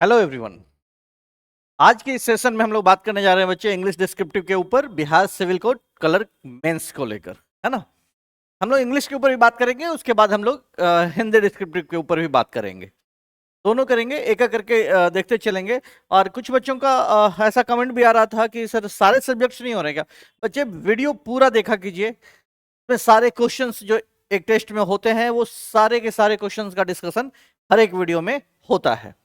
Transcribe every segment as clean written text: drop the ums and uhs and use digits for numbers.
Hello everyone. आज के इस सेशन में हम लोग बात करने जा रहे हैं बच्चे इंग्लिश डिस्क्रिप्टिव के ऊपर Bihar civil code colour mains को लेकर, है ना। हम लोग इंग्लिश के ऊपर भी बात करेंगे, उसके बाद हम लोग हिंदी डिस्क्रिप्टिव के ऊपर भी बात करेंगे। दोनों करेंगे, एक एक करके देखते चलेंगे। और कुछ बच्चों का ऐसा कमेंट भी आ रहा था कि सर सारे सब्जेक्ट्स नहीं हो रहे क्या। बच्चे वीडियो पूरा देखा कीजिए, इसमें सारे क्वेश्चंस जो एक टेस्ट में होते हैं वो सारे के सारे क्वेश्चंस का डिस्कशन हर एक वीडियो में होता है।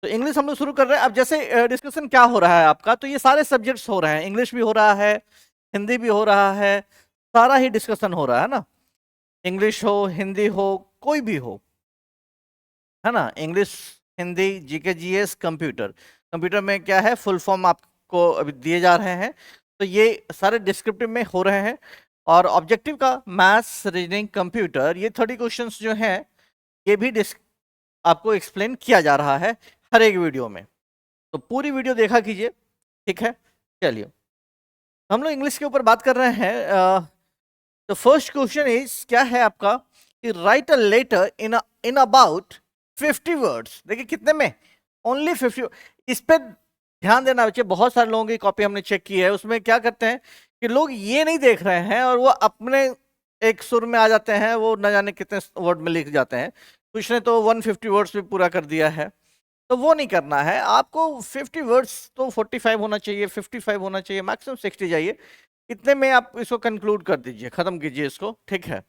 तो इंग्लिश हम लोग शुरू कर रहे हैं। अब जैसे डिस्कशन क्या हो रहा है आपका, तो ये सारे सब्जेक्ट्स हो रहे हैं, इंग्लिश भी हो रहा है, हिंदी भी हो रहा है, सारा ही डिस्कशन हो रहा है ना। इंग्लिश हो, हिंदी हो, कोई भी हो, है ना। English, Hindi, GK, GS, computer. Computer में क्या है, फुल फॉर्म आपको अभी दिए जा रहे हैं, तो ये सारे डिस्क्रिप्टिव में हो रहे हैं। और ऑब्जेक्टिव का मैथ्स, रीजनिंग, कंप्यूटर, ये 30 क्वेश्चंस जो हैं ये भी आपको एक्सप्लेन किया जा रहा है हर एक वीडियो में। तो पूरी वीडियो देखा कीजिए, ठीक है। चलिए हम लोग इंग्लिश के ऊपर बात कर रहे हैं। तो फर्स्ट क्वेश्चन इज क्या है आपका कि write a letter in about 50 words. देखिए कितने में, ओनली 50। इस पे ध्यान देना बच्चे, बहुत सारे लोगों की कॉपी हमने चेक की है, उसमें क्या करते हैं कि लोग ये नहीं देख रहे हैं और वो अपने एक सुर में आ जाते हैं, वो न जाने कितने वर्ड में लिख जाते हैं। कुछ ने तो 150 वर्ड्स में पूरा कर दिया है, तो वो नहीं करना है आपको। 50 वर्ड्स तो 45 होना चाहिए, 55 होना चाहिए, मैक्सिमम 60 जाइए। इतने में आप इसको कंक्लूड कर दीजिए, खत्म कीजिए इसको, ठीक है।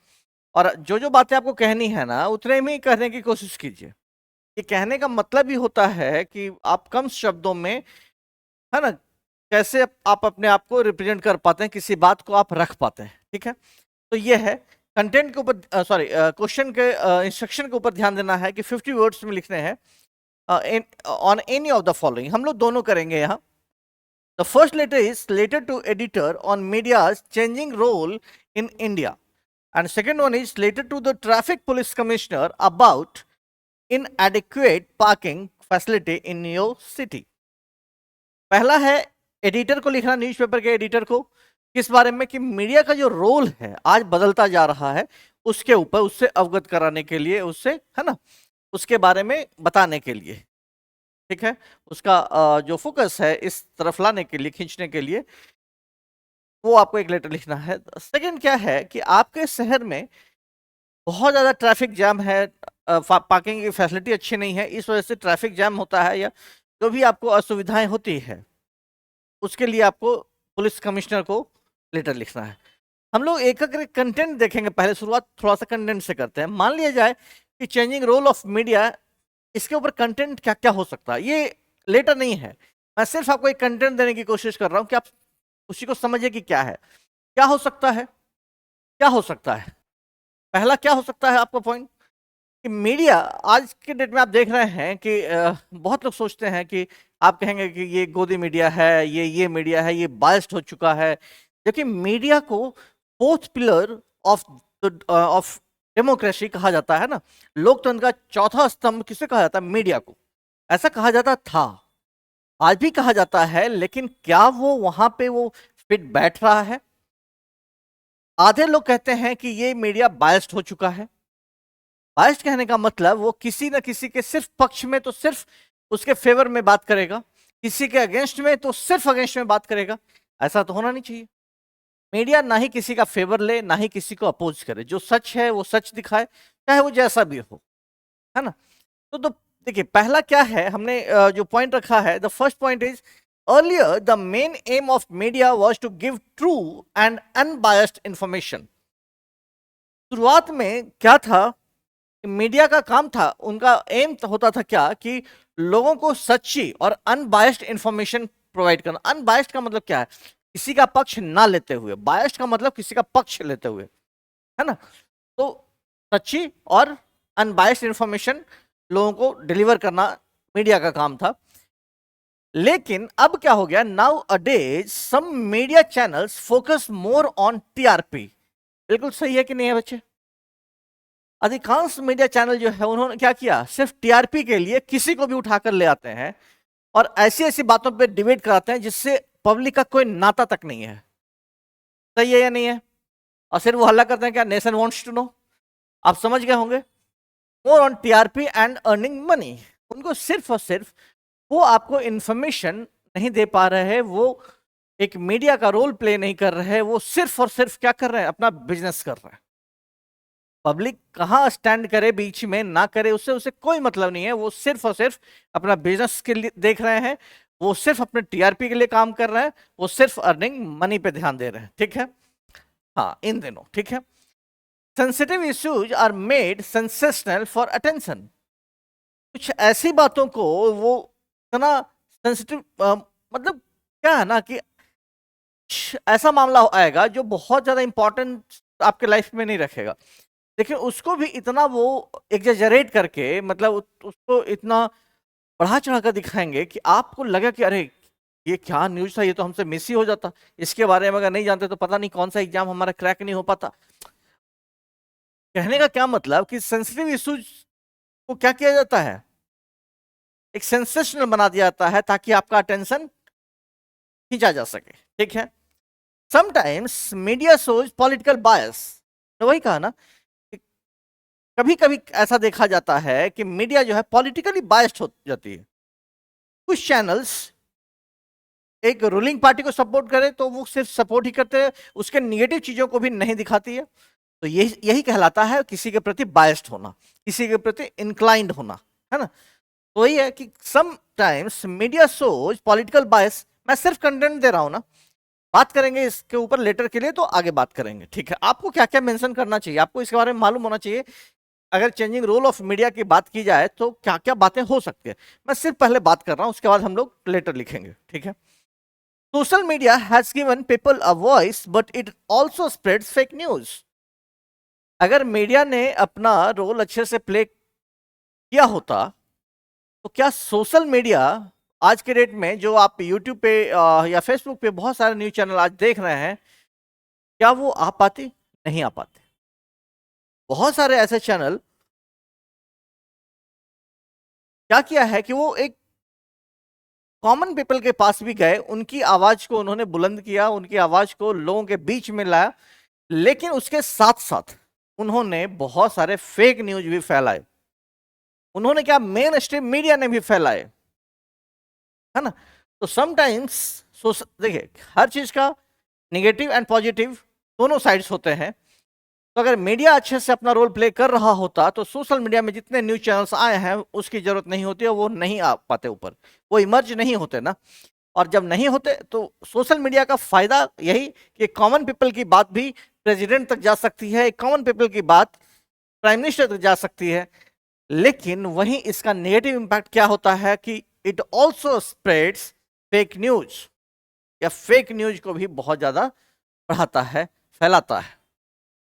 और जो जो बातें आपको कहनी है ना, उतने में ही कहने की कोशिश कीजिए। ये कहने का मतलब ही होता है कि आप कम शब्दों में, है ना, कैसे आप अपने आप को रिप्रेजेंट कर पाते हैं, किसी बात को आप रख पाते हैं, ठीक है। तो ये है कंटेंट के ऊपर, सॉरी क्वेश्चन के इंस्ट्रक्शन के ऊपर ध्यान देना है कि 50 वर्ड्स में लिखने हैं on any of the following. हम लोग दोनों करेंगे यहाँ। The first letter is letter to editor on media's changing role in India, and second one is letter to the traffic police commissioner about inadequate parking facility in your city। पहला है editor को लिखना, newspaper के editor को, किस बारे में कि मीडिया का जो रोल है आज बदलता जा रहा है, उसके ऊपर, उससे अवगत कराने के लिए, उससे, है ना, उसके बारे में बताने के लिए, ठीक है। उसका जो फोकस है इस तरफ लाने के लिए, खींचने के लिए, वो आपको एक लेटर लिखना है। सेकंड क्या है कि आपके शहर में बहुत ज़्यादा ट्रैफिक जैम है, पार्किंग की फैसिलिटी अच्छी नहीं है, इस वजह से ट्रैफिक जैम होता है, या जो भी आपको असुविधाएं होती है उसके लिए आपको पुलिस कमिश्नर को लेटर लिखना है। हम लोग एक एक कंटेंट देखेंगे, पहले शुरुआत थोड़ा सा कंटेंट से करते हैं। मान लिया जाए कि चेंजिंग रोल ऑफ मीडिया, इसके ऊपर कंटेंट क्या क्या हो सकता है। ये लेटर नहीं है, मैं सिर्फ आपको एक कंटेंट देने की कोशिश कर रहा हूं कि आप उसी को समझिए कि क्या है, क्या हो सकता है, क्या हो सकता है। पहला क्या हो सकता है आपका पॉइंट कि मीडिया आज के डेट में आप देख रहे हैं कि बहुत लोग सोचते हैं कि आप कहेंगे कि ये गोदी मीडिया है, ये मीडिया है, ये बायस्ड हो चुका है। देखिए मीडिया को fourth pillar of of democracy कहा जाता है ना। लोकतंत्र का चौथा स्तंभ किसे कहा जाता है? मीडिया को। ऐसा कहा जाता था, आज भी कहा जाता है, लेकिन क्या वो वहां पे वो फिट बैठ रहा है? आधे लोग कहते हैं कि ये मीडिया बायस्ड हो चुका है। बायस्ड कहने का मतलब वो किसी न किसी के सिर्फ पक्ष में तो सिर्फ उसके फेवर में बात करेगा, किसी के अगेंस्ट में तो सिर्फ अगेंस्ट में बात करेगा। ऐसा तो होना नहीं चाहिए। मीडिया ना ही किसी का फेवर ले, ना ही किसी को अपोज करे, जो सच है वो सच दिखाए, चाहे वो जैसा भी हो, है ना। तो देखिए पहला क्या है, हमने जो पॉइंट रखा है, the first point is earlier the main aim of media was to give true and unbiased information. शुरुआत में क्या था, मीडिया का काम था, उनका एम होता था क्या कि लोगों को सच्ची और अनबायस्ड इंफॉर्मेशन प्रोवाइड करना। अनबायस्ड का मतलब क्या है? किसी का पक्ष ना लेते हुए, बायस्ड का मतलब किसी का पक्ष लेते हुए, है ना। तो सच्ची और अनबायस्ड इंफॉर्मेशन लोगों को डिलीवर करना मीडिया का काम था। लेकिन अब क्या हो गया, nowadays some media channels focus more on TRP. बिल्कुल सही है कि नहीं है बच्चे? अधिकांश मीडिया चैनल जो है उन्होंने क्या किया, सिर्फ टीआरपी के लिए किसी को भी उठाकर ले आते हैं और ऐसी ऐसी बातों पे डिबेट कराते हैं जिससे पब्लिक का कोई नाता तक नहीं है। सही है या नहीं है? और सिर्फ वो हल्ला करते हैं क्या, नेशन वांट्स टू नो। आप समझ गए होंगे, मोर on TRP and earning money. उनको सिर्फ और सिर्फ वो आपको इंफॉर्मेशन नहीं दे पा रहे हैं, वो एक मीडिया का रोल प्ले नहीं कर रहे हैं, वो सिर्फ और सिर्फ क्या कर रहे हैं, अपना बिजनेस कर रहे हैं। पब्लिक कहाँ स्टैंड करे बीच में ना करे, उससे उसे कोई मतलब नहीं है, वो सिर्फ और सिर्फ अपना बिजनेस के लिए देख रहे हैं, वो सिर्फ अपने टीआरपी के लिए काम कर रहे हैं, वो सिर्फ अर्निंग मनी पे ध्यान दे रहे हैं। ठीक है, हाँ इन दिनों ठीक है। Sensitive issues are made sensational for attention. कुछ ऐसी बातों को वो इतना सेंसिटिव, मतलब क्या है ना कि ऐसा मामला आएगा जो बहुत ज्यादा इंपॉर्टेंट आपके लाइफ में नहीं रखेगा, लेकिन उसको भी इतना वो एग्जेजरेट करके, मतलब उसको इतना बढ़ा चढ़ा कर दिखाएंगे कि आपको लगा कि अरे ये क्या न्यूज था, ये तो हमसे मिस ही हो जाता, इसके बारे में अगर नहीं जानते तो पता नहीं कौन सा एग्जाम हमारा क्रैक नहीं हो पाता। कहने का क्या मतलब कि सेंसिटिव इश्यूज को क्या किया जाता है, एक सेंसेशनल बना दिया जाता है ताकि आपका अटेंशन खींचा जा सके। ठीक है, समटाइम्स मीडिया शोज पॉलिटिकल बायस। तो वही कहा ना, कभी कभी ऐसा देखा जाता है कि मीडिया जो है पॉलिटिकली बायस्ड हो जाती है। कुछ चैनल्स एक रूलिंग पार्टी को सपोर्ट करे तो वो सिर्फ सपोर्ट ही करते हैं, उसके निगेटिव चीजों को भी नहीं दिखाती है। तो यही यही कहलाता है किसी के प्रति बायस्ड होना, किसी के प्रति इंक्लाइंड होना, है ना। तो वही है कि समटाइम्स मीडिया शोज पॉलिटिकल बायस। मैं सिर्फ कंटेंट दे रहा हूं ना, बात करेंगे इसके ऊपर लेटर के लिए, तो आगे बात करेंगे। ठीक है, आपको क्या क्या मेंशन करना चाहिए, आपको इसके बारे में मालूम होना चाहिए। अगर चेंजिंग रोल ऑफ मीडिया की बात की जाए तो क्या क्या बातें हो सकती है, मैं सिर्फ पहले बात कर रहा हूं, उसके बाद हम लोग लेटर लिखेंगे। ठीक है, social media has given people a voice but it also spreads fake news. अगर मीडिया ने अपना रोल अच्छे से प्ले किया होता तो क्या सोशल मीडिया आज के डेट में, जो आप यूट्यूब पे या फेसबुक पे बहुत सारे न्यूज चैनल आज देख रहे हैं, क्या वो आ पाते? नहीं आ पाते। बहुत सारे ऐसे चैनल क्या किया है कि वो एक कॉमन पीपल के पास भी गए, उनकी आवाज को उन्होंने बुलंद किया, उनकी आवाज को लोगों के बीच में लाया, लेकिन उसके साथ साथ उन्होंने बहुत सारे फेक न्यूज भी फैलाए। उन्होंने क्या, मेन स्ट्रीम मीडिया ने भी फैलाए, है ना। तो समटाइम्स देखिए, हर चीज का निगेटिव एंड पॉजिटिव दोनों साइड्स होते हैं। तो अगर मीडिया अच्छे से अपना रोल प्ले कर रहा होता तो सोशल मीडिया में जितने न्यूज चैनल्स आए हैं उसकी जरूरत नहीं होती, और वो नहीं आ पाते ऊपर, वो इमर्ज नहीं होते ना। और जब नहीं होते तो सोशल मीडिया का फायदा यही कि कॉमन पीपल की बात भी प्रेसिडेंट तक जा सकती है, कॉमन पीपल की बात प्राइम मिनिस्टर तक जा सकती है। लेकिन वहीं इसका नेगेटिव इंपैक्ट क्या होता है कि it also spreads fake news, या फेक न्यूज को भी बहुत ज्यादा बढ़ाता है, फैलाता है।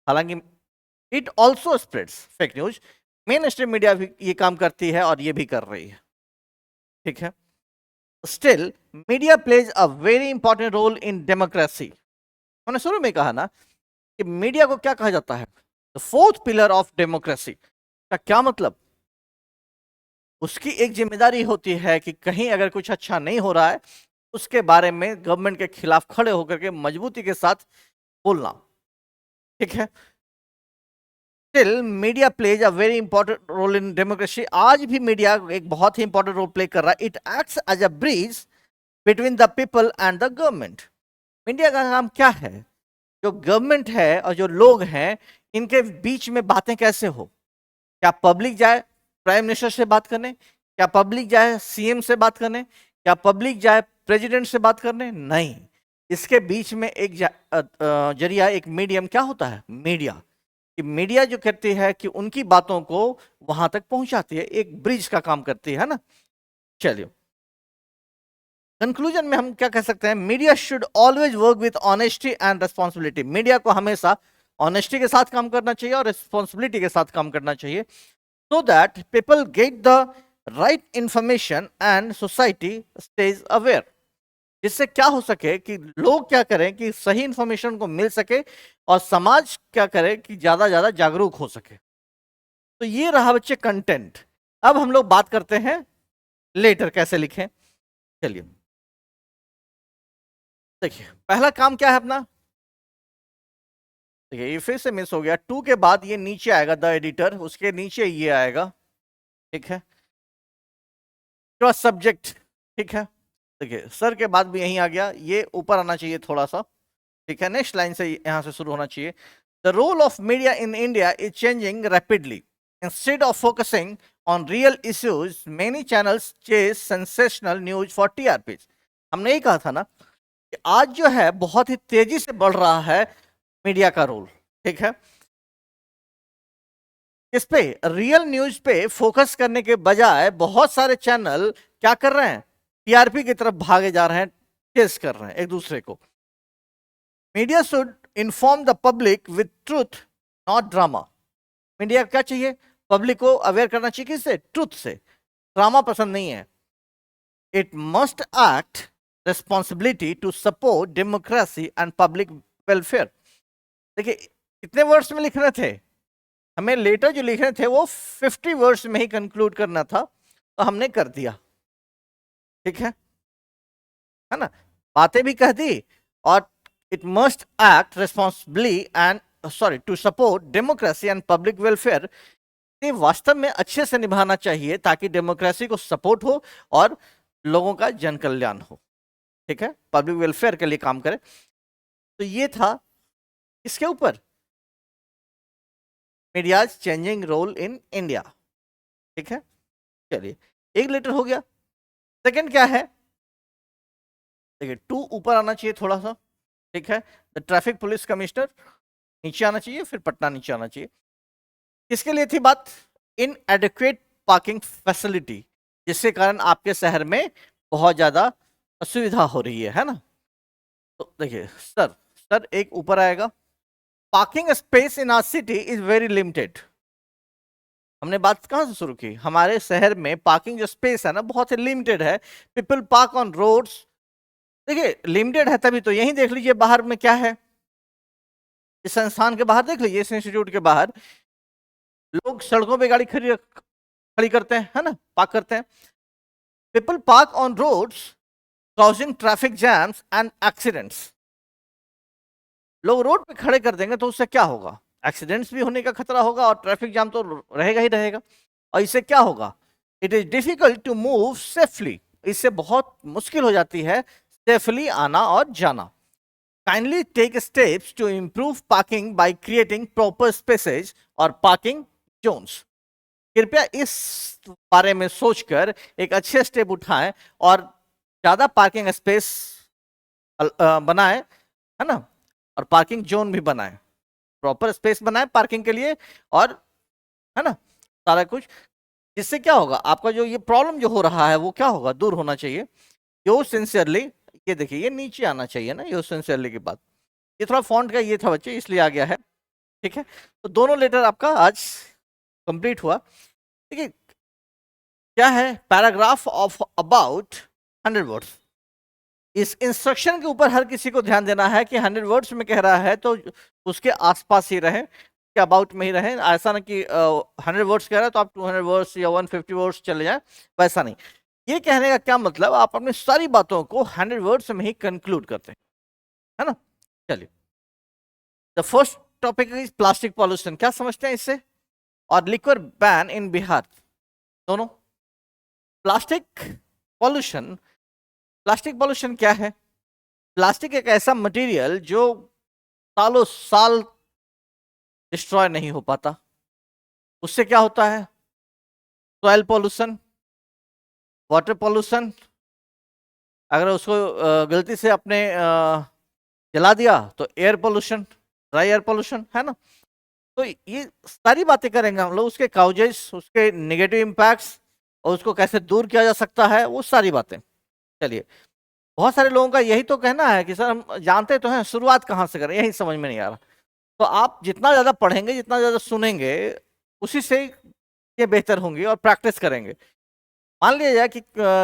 हालांकि it also spreads fake news, main stream media भी ये काम करती है और ये भी कर रही है। ठीक है, still media plays a very important role in democracy. मैंने शुरू में कहा ना कि मीडिया को क्या कहा जाता है, the fourth pillar of democracy. का क्या मतलब, उसकी एक जिम्मेदारी होती है कि कहीं अगर कुछ अच्छा नहीं हो रहा है उसके बारे में गवर्नमेंट के खिलाफ खड़े होकर के मजबूती के साथ बोलना। ठीक है, still media plays a very important role in democracy. आज भी मीडिया एक बहुत ही इंपॉर्टेंट रोल प्ले कर रहा है। It acts as a bridge between the people and the government. Media का काम क्या है, जो गवर्नमेंट है और जो लोग हैं इनके बीच में बातें कैसे हो। क्या पब्लिक जाए प्राइम मिनिस्टर से बात करने, क्या पब्लिक जाए सीएम से बात करने, क्या पब्लिक जाए प्रेसिडेंट से बात करने? नहीं, इसके बीच में एक जरिया, एक मीडियम क्या होता है, मीडिया। कि मीडिया जो करती है कि उनकी बातों को वहां तक पहुंचाती है, एक ब्रिज का काम करती है ना। चलिए, कंक्लूजन में हम क्या कह सकते हैं, media should always work with honesty and responsibility. Media को हमेशा ऑनेस्टी के साथ काम करना चाहिए और रिस्पॉन्सिबिलिटी के साथ काम करना चाहिए, so that people get the right information and society stays aware। जिससे क्या हो सके कि लोग क्या करें कि सही इंफॉर्मेशन को मिल सके और समाज क्या करे कि ज्यादा जागरूक हो सके। तो ये रहा बच्चे कंटेंट। अब हम लोग बात करते हैं लेटर कैसे लिखें। चलिए देखिए, पहला काम क्या है अपना, देखिए ये फिर से मिस हो गया, टू के बाद ये नीचे आएगा द एडिटर, उसके नीचे ये आएगा। ठीक है, सब्जेक्ट, ठीक है। देखिए सर के बाद भी यहीं आ गया, ये ऊपर आना चाहिए थोड़ा सा, ठीक है। नेक्स्ट लाइन से यहां से शुरू होना चाहिए। The role of media in India is changing rapidly. Instead of focusing on real issues many channels chase sensational news for TRP. हमने यही कहा था ना कि आज जो है बहुत ही तेजी से बढ़ रहा है मीडिया का रोल, ठीक है। इस पे रियल न्यूज पे फोकस करने के बजाय बहुत सारे चैनल क्या कर रहे हैं, टीआरपी की तरफ भागे जा रहे हैं, चेस कर रहे हैं एक दूसरे को। Media should inform the public with truth not drama. Media क्या चाहिए, पब्लिक को अवेयर करना चाहिए किससे, ट्रूथ से, ड्रामा पसंद नहीं है। It must act responsibility to support democracy and public welfare। देखिए कितने वर्ड्स में लिख रहे थे, हमें लेटर जो लिख रहे थे वो 50 वर्ड्स में ही कंक्लूड करना था, तो हमने कर दिया, ठीक है ना। बातें भी कह दी और it must act responsibly and to support democracy and public welfare. ये वास्तव में अच्छे से निभाना चाहिए ताकि डेमोक्रेसी को सपोर्ट हो और लोगों का जन कल्याण हो, ठीक है, पब्लिक वेलफेयर के लिए काम करे। तो ये था इसके ऊपर media's changing role in India, ठीक है। चलिए एक लेटर हो गया। सेकंड क्या है, देखिए 2 ऊपर आना चाहिए थोड़ा सा, ठीक है। द ट्रैफिक पुलिस कमिश्नर नीचे आना चाहिए, फिर पटना नीचे आना चाहिए। किसके लिए थी बात, इन एडिक्वेट पार्किंग फैसिलिटी, जिसके कारण आपके शहर में बहुत ज्यादा असुविधा हो रही है ना। तो देखिए सर एक ऊपर आएगा, parking space in our city is very limited. हमने बात कहां से शुरू की, हमारे शहर में पार्किंग जो स्पेस है ना बहुत ही लिमिटेड है। पीपल पार्क ऑन रोड्स, देखिए लिमिटेड है तभी तो यहीं देख लीजिए बाहर में क्या है, इस संस्थान के बाहर देख लीजिए, इस इंस्टीट्यूट के बाहर लोग सड़कों पे गाड़ी खड़ी करते हैं, है ना, पार्क करते हैं। People park on roads causing traffic jams and accidents। लोग रोड पे खड़े कर देंगे तो उससे क्या होगा, एक्सीडेंट्स भी होने का खतरा होगा और ट्रैफिक जाम तो रहेगा ही रहेगा। और इससे क्या होगा, it is difficult to move safely, इससे बहुत मुश्किल हो जाती है सेफली आना और जाना। Kindly take steps to improve parking by creating proper spaces और पार्किंग जोन्स। कृपया इस बारे में सोचकर एक अच्छे स्टेप उठाएं और ज्यादा पार्किंग स्पेस बनाए, है ना, और पार्किंग जोन भी बनाए, प्रॉपर स्पेस बनाए पार्किंग के लिए, और है ना सारा कुछ। जिससे क्या होगा, आपका जो ये प्रॉब्लम जो हो रहा है वो क्या होगा, दूर होना चाहिए। यो सिंसियरली, ये देखिए ये नीचे आना चाहिए ना, यो सिंसियरली के बाद ये थोड़ा फॉन्ट का ये था बच्चे इसलिए आ गया है, ठीक है। तो दोनों लेटर आपका आज कंप्लीट हुआ। देखिए क्या है, पैराग्राफ ऑफ अबाउट 100 वर्ड्स। इस इंस्ट्रक्शन के ऊपर हर किसी को ध्यान देना है कि 100 वर्ड्स में कह रहा है तो उसके आसपास ही रहे, कि अबाउट में ही रहे। ऐसा ना कि 100 वर्ड्स कह रहा है तो आप 200 वर्ड्स या 150 वर्ड्स चले जाएं, वैसा नहीं। ये कहने का क्या मतलब, आप अपनी सारी बातों को 100 वर्ड्स में ही कंक्लूड करते हैं, है ना। चलिए the first topic is plastic pollution. क्या समझते हैं इससे, और लिक्विड बैन इन बिहार, दोनों। प्लास्टिक पॉल्यूशन क्या है, प्लास्टिक एक ऐसा मटेरियल जो सालों साल डिस्ट्रॉय नहीं हो पाता। उससे क्या होता है, सॉइल पॉल्यूशन, वाटर पॉल्यूशन, अगर उसको गलती से आपने जला दिया तो air pollution, dry air pollution, है ना। तो ये सारी बातें करेंगे हम लोग, उसके काउजेस, उसके नेगेटिव इम्पैक्ट्स और उसको कैसे दूर किया जा सकता है, वो सारी बातें। चलिए बहुत सारे लोगों का यही तो कहना है कि सर हम जानते तो हैं, शुरुआत कहाँ से करें, यही समझ में नहीं आ रहा। तो आप जितना ज़्यादा पढ़ेंगे, जितना ज़्यादा सुनेंगे, उसी से ये बेहतर होंगे और प्रैक्टिस करेंगे। मान लिया जाए कि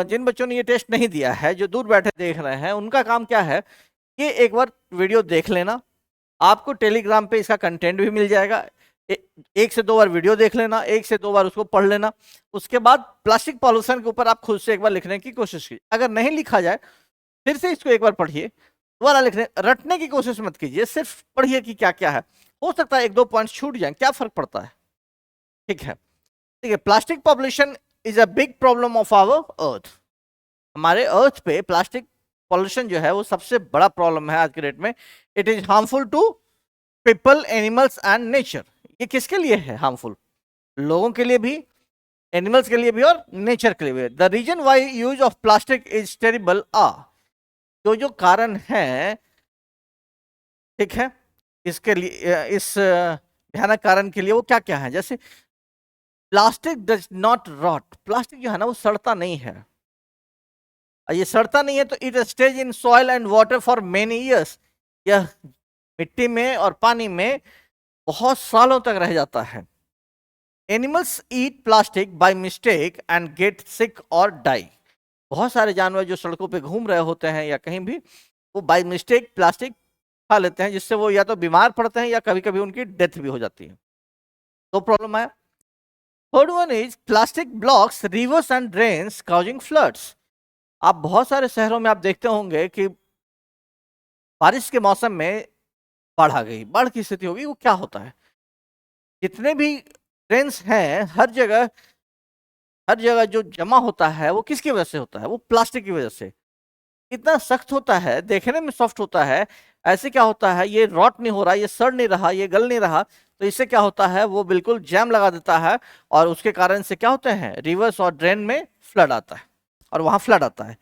जिन बच्चों ने ये टेस्ट नहीं दिया है, जो दूर बैठे देख रहे हैं, उनका काम क्या है, ये एक बार वीडियो देख लेना, आपको टेलीग्राम पे इसका कंटेंट भी मिल जाएगा। 1 से 2 बार वीडियो देख लेना, 1 से 2 बार उसको पढ़ लेना। उसके बाद प्लास्टिक पॉल्यूशन के ऊपर आप खुद से एक बार लिखने की कोशिश कीजिए। अगर नहीं लिखा जाए फिर से इसको एक बार पढ़िए, दोबारा लिखने, रटने की कोशिश मत कीजिए, सिर्फ पढ़िए कि क्या क्या है। हो सकता है 1-2 पॉइंट छूट जाए, क्या फर्क पड़ता है, ठीक है। ठीक है, plastic pollution is a big problem of our earth. हमारे अर्थ पे प्लास्टिक पॉल्यूशन जो है वो सबसे बड़ा प्रॉब्लम है आज के डेट में। It is harmful to people, animals and nature. ये किसके लिए है हार्मफुल? लोगों के लिए भी, एनिमल्स के लिए भी और नेचर के लिए भी। The reason why use of plastic is terrible ah, जो कारण है, ठीक है, इसके लिए, इस भयानक कारण के लिए वो क्या क्या है? जैसे plastic does not rot, plastic जो है ना वो सड़ता नहीं है। ये सड़ता नहीं है तो it stage in soil and water for many years, यह मिट्टी में और पानी में बहुत सालों तक रह जाता है। Animals eat plastic by mistake and get sick और डाई। बहुत सारे जानवर जो सड़कों पे घूम रहे होते हैं या कहीं भी, वो बाय मिस्टेक प्लास्टिक खा लेते हैं, जिससे वो या तो बीमार पड़ते हैं या कभी कभी उनकी डेथ भी हो जाती है। तो प्रॉब्लम है। Third one is plastic blocks reverse and drains causing floods. आप बहुत सारे शहरों में आप देखते होंगे कि बारिश के मौसम में बाढ़ आ गई, बाढ़ की स्थिति होगी, वो क्या होता है? जितने भी ड्रेन्स हैं हर जगह जो जमा होता है वो किसकी वजह से होता है? वो प्लास्टिक की वजह से। इतना सख्त होता है, देखने में सॉफ्ट होता है, ऐसे क्या होता है, ये रॉट नहीं हो रहा, ये सड़ नहीं रहा, ये गल नहीं रहा, तो इससे क्या होता है, वो बिल्कुल जैम लगा देता है और उसके कारण से क्या होते हैं, रिवर्स और ड्रेन में फ्लड आता है और वहां फ्लड आता है।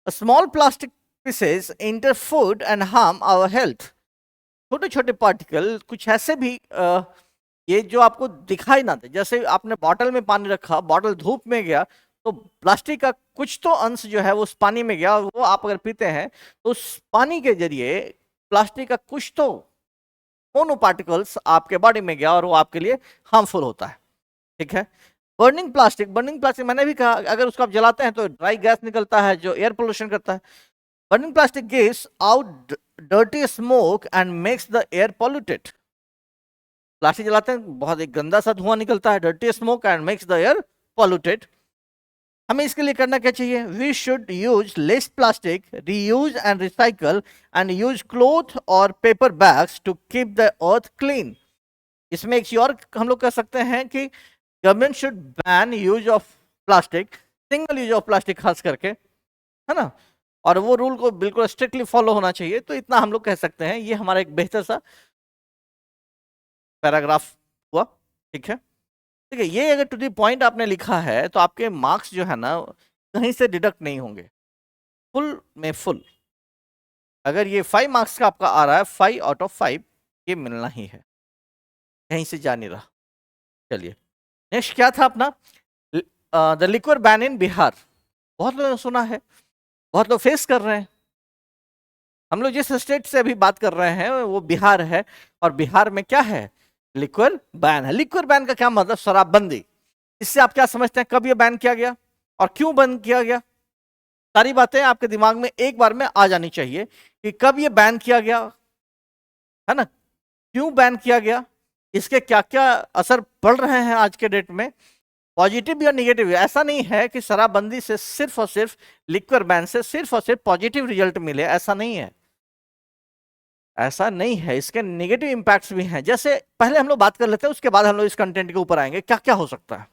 Small plastic pieces enter food and harm our health. छोटे छोटे पार्टिकल कुछ ऐसे भी ये जो आपको दिखाई ना दे, जैसे आपने बॉटल में पानी रखा, बॉटल धूप में गया तो प्लास्टिक का कुछ तो अंश जो है वो उस पानी में गया, और वो आप अगर पीते हैं तो उस पानी के जरिए प्लास्टिक का कुछ तो मोनो पार्टिकल्स आपके बॉडी में गया और वो आपके लिए हार्मफुल होता है। ठीक है। बर्निंग प्लास्टिक मैंने भी कहा, अगर उसको आप जलाते हैं तो ड्राई गैस निकलता है जो एयर पोल्यूशन करता है। Burning plastic gives out dirty smoke and makes the air polluted. Plastic जलाते हैं, बहुत एक गंदा सा धुआं निकलता है, dirty smoke and makes the air polluted. हमें इसके लिए करना क्या चाहिए? We should use less plastic, reuse and recycle and use cloth और paper bags to keep the earth clean. इसमें एक चीज और हम लोग कह सकते हैं कि government should ban use of plastic, single use of plastic खास करके, है ना, और वो रूल को बिल्कुल स्ट्रिक्टली फॉलो होना चाहिए। तो इतना हम लोग कह सकते हैं, ये हमारा एक बेहतर सा पैराग्राफ हुआ। ठीक है, ठीक है। ये अगर टू दी पॉइंट आपने लिखा है तो आपके मार्क्स जो है ना कहीं से डिडक्ट नहीं होंगे, फुल में फुल। अगर ये 5 मार्क्स का आपका आ रहा है, 5 आउट ऑफ 5 ये मिलना ही है, कहीं से जा नहीं रहा। चलिए नेक्स्ट क्या था अपना, the liquor ban in Bihar. बहुत लोगों ने सुना है, बहुत लोग फेस कर रहे हैं। हम लोग जिस स्टेट से अभी बात कर रहे हैं वो बिहार है, और बिहार में क्या है, लिक्वर बैन है। लिक्वर बैन का क्या मतलब? शराबबंदी। इससे आप क्या समझते हैं, कब ये बैन किया गया और क्यों बंद किया गया? सारी बातें आपके दिमाग में एक बार में आ जानी चाहिए कि कब ये बैन किया गया, है ना, क्यों बैन किया गया, इसके क्या क्या असर पड़ रहे हैं आज के डेट में, पॉजिटिव या निगेटिव। ऐसा नहीं है कि शराबबंदी से सिर्फ और सिर्फ, लिक्वर बैन से सिर्फ और सिर्फ पॉजिटिव रिजल्ट मिले, ऐसा नहीं है, ऐसा नहीं है। इसके नेगेटिव इंपैक्ट्स भी हैं। जैसे पहले हम लोग बात कर लेते हैं, उसके बाद हम लोग इस कंटेंट के ऊपर आएंगे क्या क्या हो सकता है।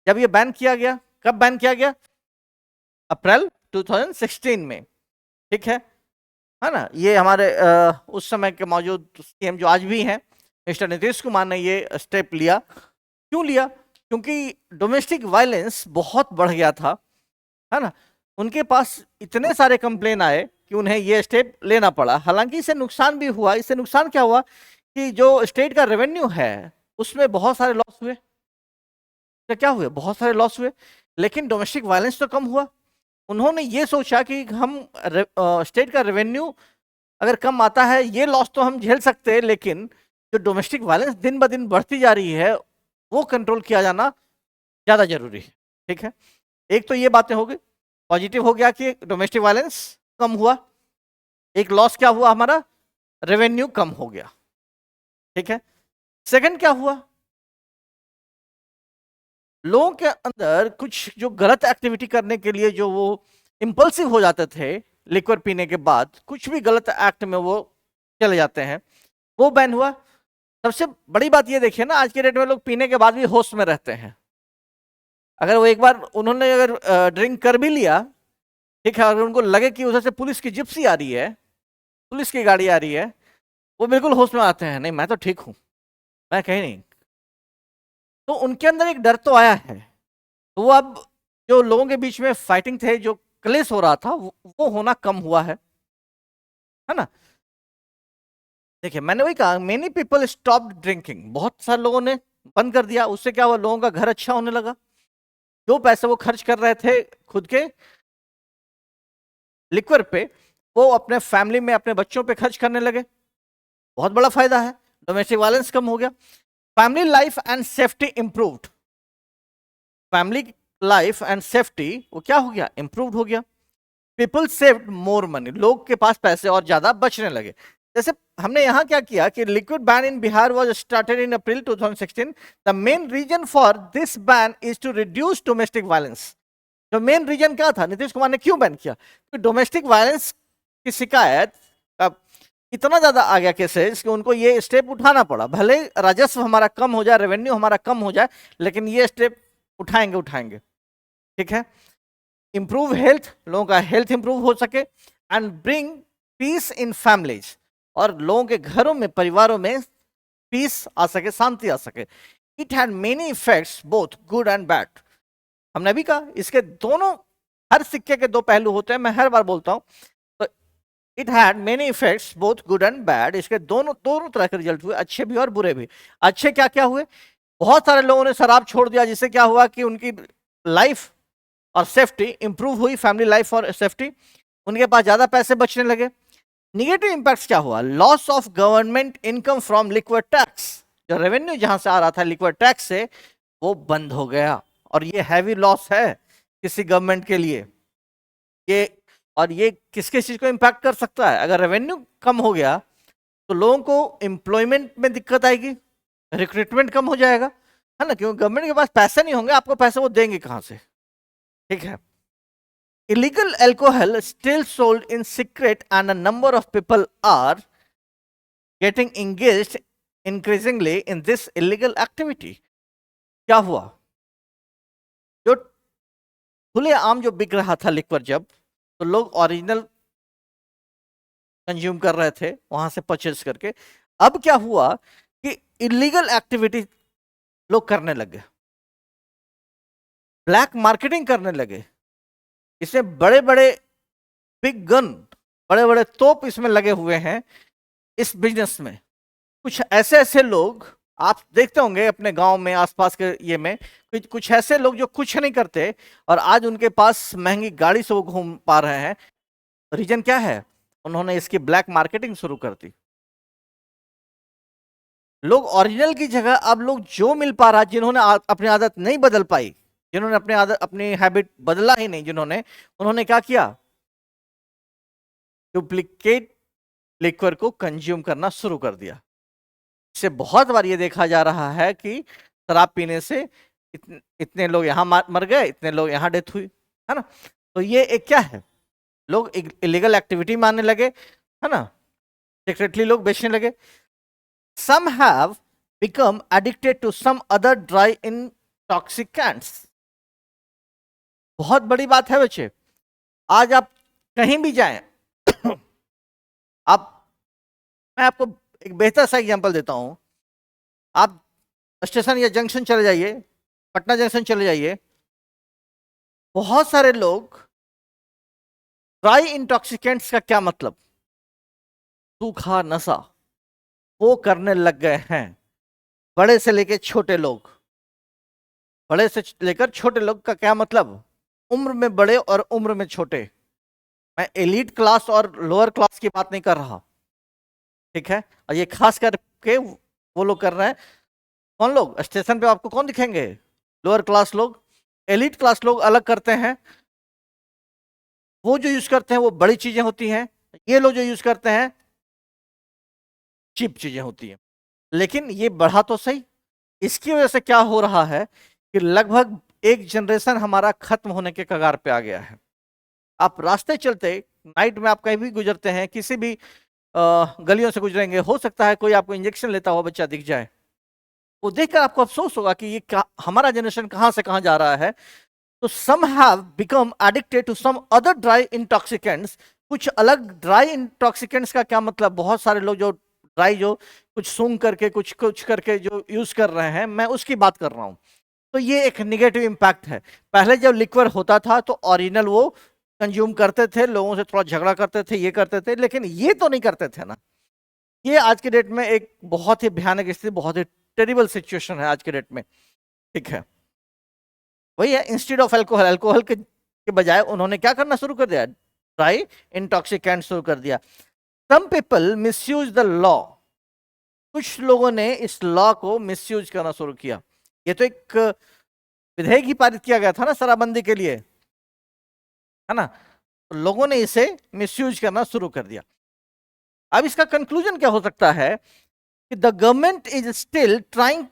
जब ये बैन किया गया, कब बैन किया गया? अप्रैल 2016 में। ठीक है ना। ये हमारे उस समय के मौजूद सीएम जो आज भी हैं, मिस्टर नीतीश कुमार ने ये स्टेप लिया। क्यों लिया? क्योंकि डोमेस्टिक वायलेंस बहुत बढ़ गया था, है ना। उनके पास इतने सारे कंप्लेन आए कि उन्हें ये स्टेप लेना पड़ा। हालांकि इससे नुकसान भी हुआ। इससे नुकसान क्या हुआ कि जो स्टेट का रेवेन्यू है उसमें बहुत सारे लॉस हुए। तो क्या हुए? बहुत सारे लॉस हुए, लेकिन डोमेस्टिक वायलेंस तो कम हुआ। उन्होंने ये सोचा कि हम स्टेट का रेवेन्यू अगर कम आता है, ये लॉस तो हम झेल सकते हैं, लेकिन जो डोमेस्टिक वायलेंस दिन ब दिन बढ़ती जा रही है वो कंट्रोल किया जाना ज़्यादा जरूरी है। ठीक है, एक तो ये बातें हो गई, पॉजिटिव हो गया कि डोमेस्टिक वायलेंस कम हुआ। एक लॉस क्या हुआ, हमारा रेवेन्यू कम हो गया। ठीक है, सेकंड क्या हुआ, लोगों के अंदर कुछ जो गलत एक्टिविटी करने के लिए जो वो इंपल्सिव हो जाते थे लिक्वर पीने के बाद, कुछ भी गलत एक्ट में वो चले जाते हैं, वो बैन हुआ। सबसे बड़ी बात ये देखिए ना, आज के डेट में लोग पीने के बाद भी होश में रहते हैं। अगर वो एक बार उन्होंने अगर ड्रिंक कर भी लिया, ठीक है, अगर उनको लगे कि उधर से पुलिस की जिप्सी आ रही है, पुलिस की गाड़ी आ रही है, वो बिल्कुल होश में आते हैं, नहीं मैं तो ठीक हूं, मैं कहीं नहीं। तो उनके अंदर एक डर तो आया है। तो वो अब जो लोगों के बीच में फाइटिंग थे, जो क्लेश हो रहा था, वो होना कम हुआ है ना। देखिए मैंने वही कहा, मेनी पीपल स्टॉप ड्रिंकिंग, बहुत सारे लोगों ने बंद कर दिया। उससे क्या हुआ, लोगों का घर अच्छा होने लगा। जो पैसे वो खर्च कर रहे थे खुद के लिक्वर पे, वो अपने फैमिली में अपने बच्चों पे खर्च करने लगे। बहुत बड़ा फायदा है, डोमेस्टिक वायलेंस कम हो गया। Family life and safety improved, family life and safety वो क्या हो गया, इंप्रूव्ड हो गया। पीपल सेव्ड मोर मनी, लोग के पास पैसे और ज्यादा बचने लगे। जैसे हमने यहां क्या किया कि liquid ban in Bihar was started in April 2016। The main reason for this ban is to reduce domestic violence. जो मेन रीजन क्या था, नीतीश कुमार ने क्यों बैन किया, कि डोमेस्टिक वायलेंस की शिकायत अब इतना ज्यादा आ गया केसेस कि उनको ये स्टेप उठाना पड़ा। भले राजस्व हमारा कम हो जाए, रेवेन्यू हमारा कम हो जाए, लेकिन ये स्टेप उठाएंगे उठाएंगे, ठीक है। इंप्रूव हेल्थ, लोगों का हेल्थ इंप्रूव हो सके, and bring peace in families, और लोगों के घरों में, परिवारों में पीस आ सके, शांति आ सके। It had many effects both good and bad. हमने अभी कहा इसके दोनों, हर सिक्के के दो पहलू होते हैं, मैं हर बार बोलता हूं। तो it had many effects both good and bad, इसके दोनों दोनों तरह के रिजल्ट हुए, अच्छे भी और बुरे भी। अच्छे क्या क्या हुए, बहुत सारे लोगों ने शराब छोड़ दिया, जिससे क्या हुआ कि उनकी लाइफ और सेफ्टी इंप्रूव हुई, फैमिली लाइफ और सेफ्टी, उनके पास ज्यादा पैसे बचने लगे। निगेटिव इंपैक्ट क्या हुआ, loss of government income from liquid tax, जो रेवेन्यू जहां से आ रहा था लिक्विड टैक्स से, वो बंद हो गया। और ये हैवी लॉस है किसी गवर्नमेंट के लिए ये। और ये किसके चीज को इंपैक्ट कर सकता है, अगर रेवेन्यू कम हो गया तो लोगों को एम्प्लॉयमेंट में दिक्कत आएगी, रिक्रूटमेंट कम हो जाएगा, है ना, क्योंकि गवर्नमेंट के पास पैसे नहीं होंगे, आपको पैसे वो देंगे कहां से, ठीक है। illegal alcohol still sold in secret and a number of people are getting engaged increasingly in this illegal activity। क्या हुआ, जो खुले आम जो बिक रहा था लिक्वर, जब तो लोग ओरिजिनल कंज्यूम कर रहे थे वहां से परचेज करके, अब क्या हुआ कि इलीगल एक्टिविटी लोग करने लगे, ब्लैक मार्केटिंग करने लगे। इसमें बड़े बड़े बिग गन, बड़े बड़े तोप इसमें लगे हुए हैं इस बिजनेस में। कुछ ऐसे ऐसे लोग आप देखते होंगे अपने गांव में, आसपास के ये में, कुछ ऐसे लोग जो कुछ नहीं करते और आज उनके पास महंगी गाड़ी से वो घूम पा रहे हैं। रीजन क्या है, उन्होंने इसकी ब्लैक मार्केटिंग शुरू कर दी। लोग ओरिजिनल की जगह अब लोग जो मिल पा रहा, जिन्होंने अपनी आदत नहीं बदल पाई, जिन्होंने अपनी आदत, अपनी हैबिट बदला ही नहीं, जिन्होंने, उन्होंने क्या किया, डुप्लीकेट लिक्वर को कंज्यूम करना शुरू कर दिया। इससे बहुत बार ये देखा जा रहा है कि शराब पीने से इतने लोग यहाँ मर गए, इतने लोग यहाँ डेथ हुई, है ना। तो ये एक क्या है, लोग इलीगल एक्टिविटी मानने लगे, है ना, सीक्रेटली लोग बेचने लगे। Some have become addicted to some other dry intoxicants. बहुत बड़ी बात है बच्चे, आज आप कहीं भी जाएं आप, मैं आपको एक बेहतर सा एग्जांपल देता हूं। आप स्टेशन या जंक्शन चले जाइए, पटना जंक्शन चले जाइए, बहुत सारे लोग, ड्राई इंटॉक्सिकेंट्स का क्या मतलब, सूखा नशा, वो करने लग गए हैं। बड़े से लेकर छोटे लोग, बड़े से लेकर छोटे लोग का क्या मतलब, उम्र में बड़े और उम्र में छोटे। मैं एलीट क्लास और लोअर क्लास की बात नहीं कर रहा, ठीक है। और ये खास करके वो लोग कर रहे हैं। कौन लोग स्टेशन पे आपको कौन दिखेंगे, लोअर क्लास लोग। एलीट क्लास लोग अलग करते हैं, वो जो यूज करते हैं वो बड़ी चीजें होती हैं, ये लोग जो यूज करते हैं चीप चीजें होती हैं। लेकिन ये बढ़ा तो सही, इसकी वजह से क्या हो रहा है कि लगभग एक जनरेशन हमारा खत्म होने के कगार पे आ गया है। आप रास्ते चलते, नाइट में आप कहीं भी गुजरते हैं, किसी भी गलियों से गुजरेंगे, हो सकता है कोई आपको इंजेक्शन लेता हुआ बच्चा दिख जाए, वो देखकर आपको अफसोस होगा कि ये हमारा जनरेशन कहां से कहां जा रहा है। तो some have become addicted to some other dry intoxicants. कुछ अलग ड्राई इंटॉक्सिकेंट्स का क्या मतलब, बहुत सारे लोग जो ड्राई, जो कुछ सूंघ करके कुछ कुछ करके जो यूज कर रहे हैं, मैं उसकी बात कर रहा हूं। तो ये एक निगेटिव इंपैक्ट है। पहले जब लिक्वर होता था तो ओरिजिनल वो कंज्यूम करते थे, लोगों से थोड़ा झगड़ा करते थे, ये करते थे, लेकिन ये तो नहीं करते थे ना। ये आज के डेट में एक बहुत ही भयानक स्थिति, बहुत ही टेरिबल सिचुएशन है आज के डेट में। ठीक है, वही है, इंस्टेड ऑफ अल्कोहल, अल्कोहल के बजाय उन्होंने क्या करना शुरू कर दिया, ड्राई इंटॉक्सिकेंट शुरू कर दिया। Some people misuse the law. कुछ लोगों ने इस लॉ को मिसयूज करना शुरू किया। ये तो एक विधेयक ही पारित किया गया था ना शराबबंदी के लिए, है ना। तो लोगों ने इसे मिसयूज करना शुरू कर दिया। अब इसका कंक्लूजन क्या हो सकता है कि the government is still trying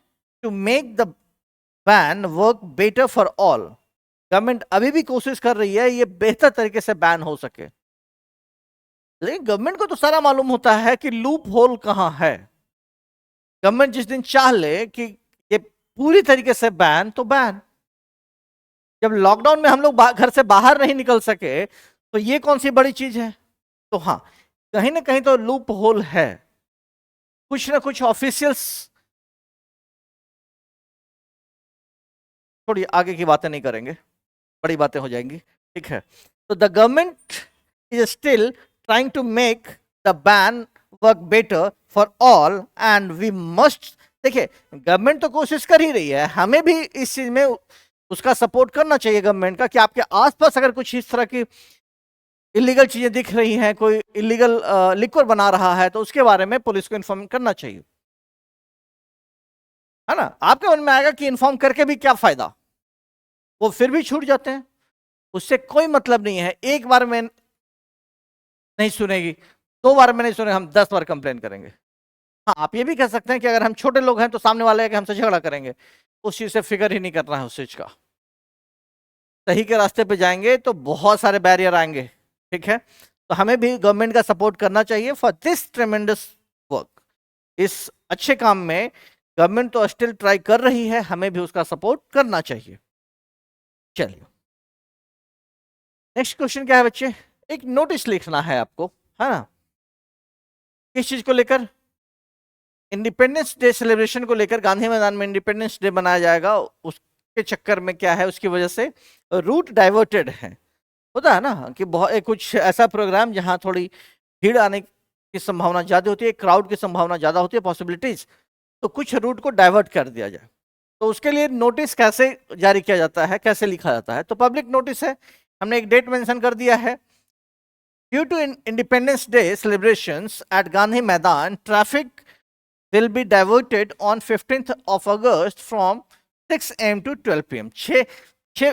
to make the ban work better for all. Government अभी भी कोशिश कर रही है ये बेहतर तरीके से बैन हो सके, लेकिन गवर्नमेंट को तो सारा मालूम होता है कि लूप होल कहां है। गवर्नमेंट जिस दिन चाह ले कि ये पूरी तरीके से बैन, तो बैन। जब लॉकडाउन में हम लोग घर से बाहर नहीं निकल सके तो ये कौन सी बड़ी चीज है। तो हाँ, कहीं ना कहीं तो लूप होल है। कुछ ना कुछ ऑफिशियल्स, थोड़ी आगे की बातें नहीं करेंगे, बड़ी बातें हो जाएंगी। ठीक है, तो the government is still trying to make the ban work better for all and we must. देखिए, गवर्नमेंट तो कोशिश कर ही रही है, हमें भी इस चीज में उसका सपोर्ट करना चाहिए गवर्नमेंट का, कि आपके आसपास अगर कुछ इस तरह की इलीगल चीजें दिख रही हैं, कोई इलीगल लिक्वर बना रहा है, तो उसके बारे में पुलिस को इन्फॉर्म करना चाहिए, है ना। आपके मन में आएगा कि इन्फॉर्म करके भी क्या फायदा, वो फिर भी छूट जाते हैं, उससे कोई मतलब नहीं है। एक बार में नहीं सुनेगी, 2 बार में नहीं सुने, हम 10 बार कंप्लेन करेंगे। हाँ, आप ये भी कह सकते हैं कि अगर हम छोटे लोग हैं तो सामने वाले के हमसे झगड़ा करेंगे, उस चीज से फिक्र ही नहीं करना है उस चीज का। सही के रास्ते पे जाएंगे तो बहुत सारे बैरियर आएंगे। ठीक है, तो हमें भी गवर्नमेंट का सपोर्ट करना चाहिए फॉर दिस ट्रेमेंडस वर्क। इस अच्छे काम में गवर्नमेंट तो स्टिल ट्राई कर रही है, हमें भी उसका सपोर्ट करना चाहिए। चलिए, नेक्स्ट क्वेश्चन क्या है बच्चे, एक नोटिस लिखना है आपको, है ना। किस चीज को लेकर, इंडिपेंडेंस डे सेलिब्रेशन को लेकर। गांधी मैदान में इंडिपेंडेंस डे मनाया जाएगा, उसके चक्कर में क्या है, उसकी वजह से रूट डाइवर्टेड है। होता है ना कि बहुत कुछ ऐसा प्रोग्राम जहां थोड़ी भीड़ आने की संभावना ज्यादा होती है, क्राउड की संभावना ज्यादा होती है, पॉसिबिलिटीज, तो कुछ रूट को डाइवर्ट कर दिया जाए। तो उसके लिए नोटिस कैसे जारी किया जाता है, कैसे लिखा जाता है, तो पब्लिक नोटिस है, हमने एक डेट मेंशन कर दिया है। Due to Independence Day celebrations at Gandhi Maidan, traffic will be diverted on 15th of August from 6 AM to 12 PM।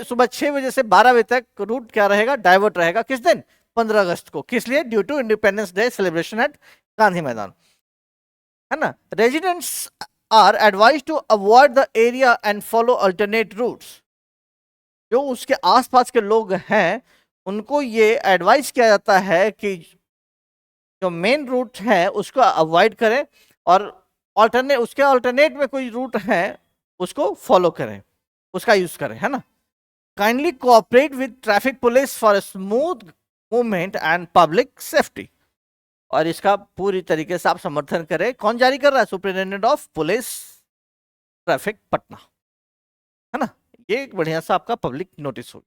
सुबह 6 बजे से 12 बजे तक रूट क्या रहेगा, डाइवर्ट रहेगा। किस दिन, 15 अगस्त को। किस लिए, due to Independence Day celebration at Gandhi Maidan, है ना। Residents are advise to avoid the area and follow alternate routes. जो उसके आसपास के लोग हैं उनको ये एडवाइस किया जाता है कि जो मेन रूट है उसको अवॉइड करें और उसके अल्टरनेट में कोई रूट है उसको फॉलो करें, उसका यूज करें, है ना। Kindly cooperate with traffic police for smooth movement and public safety. और इसका पूरी तरीके से आप समर्थन करें। कौन जारी कर रहा है, superintendent of police traffic Patna, है ना। ये एक बढ़िया सा आपका पब्लिक नोटिस होगा,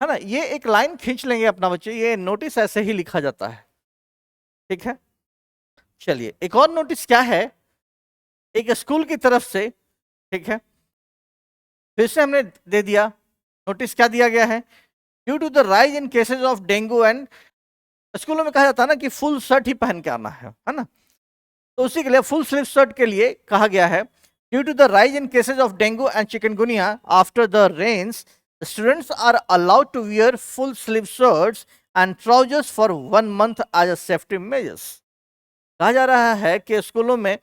है ना। ये एक लाइन खींच लेंगे अपना बच्चे, ये नोटिस ऐसे ही लिखा जाता है। ठीक है, चलिए एक और नोटिस क्या है, एक स्कूल की तरफ से। ठीक है, फिर से हमने दे दिया नोटिस, क्या दिया गया है, due to the rise in cases of dengue and, स्कूलों में कहा जाता है ना कि फुल शर्ट ही पहन के आना है ना। तो उसी के लिए फुल स्लीव शर्ट के लिए कहा गया है, due to the rise in cases of dengue and chikungunya after the rains, students are allowed to wear full sleeve shirts and trousers for 1 month as a safety measures. कहा जा रहा है कि स्कूलों में,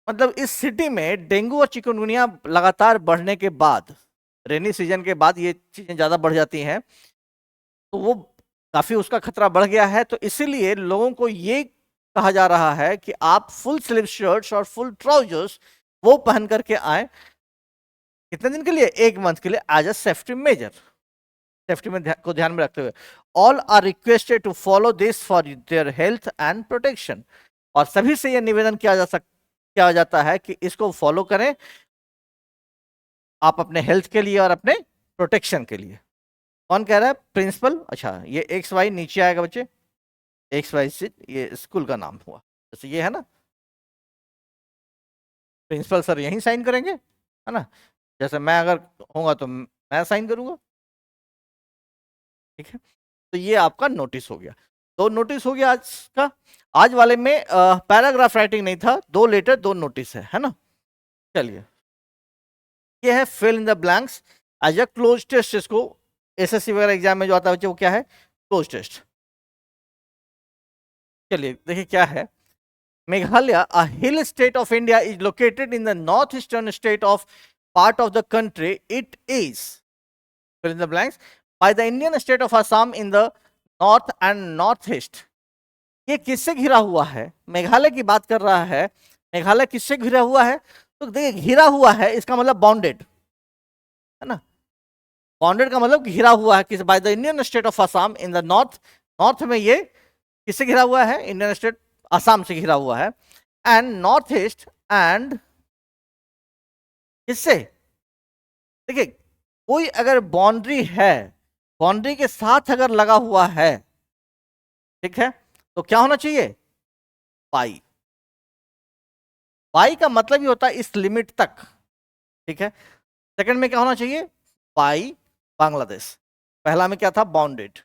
मतलब इस सिटी में डेंगू और चिकनगुनिया लगातार बढ़ने के बाद, रेनी सीजन के बाद ये चीजें ज्यादा बढ़ जाती हैं, तो वो काफी उसका खतरा बढ़ गया है। तो इसीलिए लोगों को ये कहा जा रहा है कि आप फुल स्लीव शर्ट्स और फुल ट्राउजर्स वो पहन करके आए। कितने दिन के लिए? 1 मंथ के लिए, as a safety measure, safety में को ध्यान में रखते हुए। All are requested to follow this for their health and protection. और सभी से यह निवेदन किया जाता है कि इसको फॉलो करें आप अपने हेल्थ के लिए और अपने प्रोटेक्शन के लिए। कौन कह रहा है? प्रिंसिपल। अच्छा, ये एक्स वाई नीचे आएगा बच्चे, एक्स वाई से ये स्कूल का नाम हुआ, जैसे ये है ना, प्रिंसिपल सर यहीं साइन करेंगे, है ना। जैसे मैं अगर होगा तो मैं साइन करूंगा, ठीक है। तो ये आपका नोटिस हो गया, 2 नोटिस हो गया आज का। आज वाले में पैराग्राफ राइटिंग नहीं था, 2 लेटर 2 नोटिस है ना। चलिए, ये है fill in the blanks as a cloze test. इसको एसएससी वगैरह एग्जाम में जो आता है बच्चे, वो क्या है? Cloze test. चलिए देखिए क्या है। Meghalaya, a hill state of India, is located in the northeastern state of part of the country. It is, fill in the blanks, by the Indian state of Assam in the north and northeast. ये किससे घिरा हुआ है? मेघालय की बात कर रहा है। मेघालय किससे घिरा हुआ है? तो देखिए, घिरा हुआ है इसका मतलब बाउंडेड है ना। बाउंडेड का मतलब घिरा हुआ है किस? By the Indian state of Assam in the north. North में ये किससे घिरा हुआ है? इंडियन स्टेट असम से घिरा हुआ है। एंड नॉर्थ ईस्ट एंड किससे? देखिए, कोई अगर बाउंड्री है, बाउंड्री के साथ अगर लगा हुआ है, ठीक है, तो क्या होना चाहिए? पाई। पाई का मतलब ही होता है इस लिमिट तक, ठीक है। सेकंड में क्या होना चाहिए? पाई बांग्लादेश। पहला में क्या था? Bounded.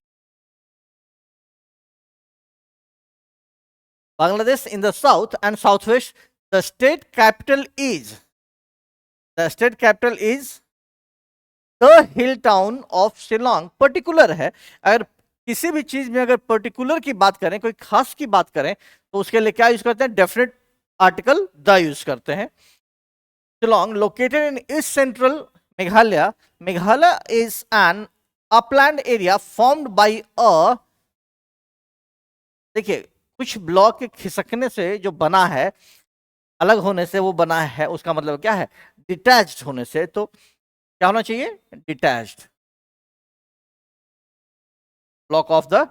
Bangladesh in the south and southwest. The state capital is the hill town of Shillong. Particular है, अगर किसी भी चीज में अगर पर्टिकुलर की बात करें, कोई खास की बात करें, तो उसके लिए क्या यूज करते हैं? डेफिनेट आर्टिकल द यूज करते हैं। Shillong, located in east central Meghalaya. Meghalaya is an upland area formed by a, देखिए, कुछ ब्लॉक के खिसकने से जो बना है, अलग होने से वो बना है, उसका मतलब क्या है? डिटैच्ड होने से। तो क्या होना चाहिए? Detached. Block of the